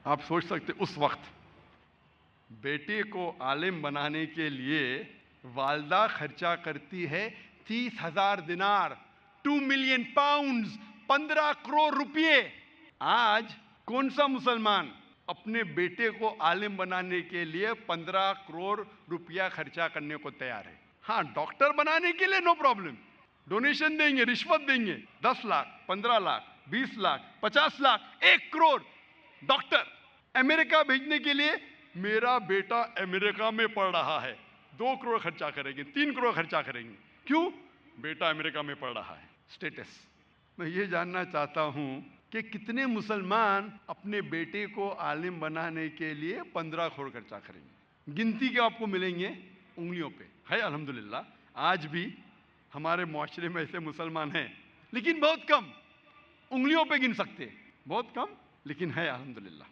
आप सोच सकते उस वक्त बेटे को आलिम बनाने के लिए वालदा खर्चा करती है 30,000 दिनार, 2 मिलियन पाउंड्स, 15 करोड़ रुपए। आज कौन सा मुसलमान अपने बेटे को आलिम बनाने के लिए 15 करोड़ रुपया खर्चा करने को तैयार है? हाँ, डॉक्टर बनाने के लिए नो प्रॉब्लम, डोनेशन देंगे, रिश्वत देंगे, 10 लाख, 15 लाख, 20 लाख, 50 लाख, 1 करोड़। डॉक्टर अमेरिका भेजने के लिए, मेरा बेटा अमेरिका में पढ़ रहा है, 2 करोड़ खर्चा करेंगे, 3 करोड़ खर्चा करेंगे। क्यों? बेटा अमेरिका में पढ़ रहा है, स्टेटस। मैं ये जानना चाहता हूं कि कितने मुसलमान अपने बेटे को आलिम बनाने के लिए 15 करोड़ खर्चा करेंगे? गिनती के आपको मिलेंगे उंगलियों पे। है अल्हम्दुलिल्लाह आज भी हमारे मुआशरे में ऐसे मुसलमान हैं, लेकिन बहुत कम, उंगलियों पे गिन सकते हैं, बहुत कम, लेकिन है अल्हम्दुलिल्लाह।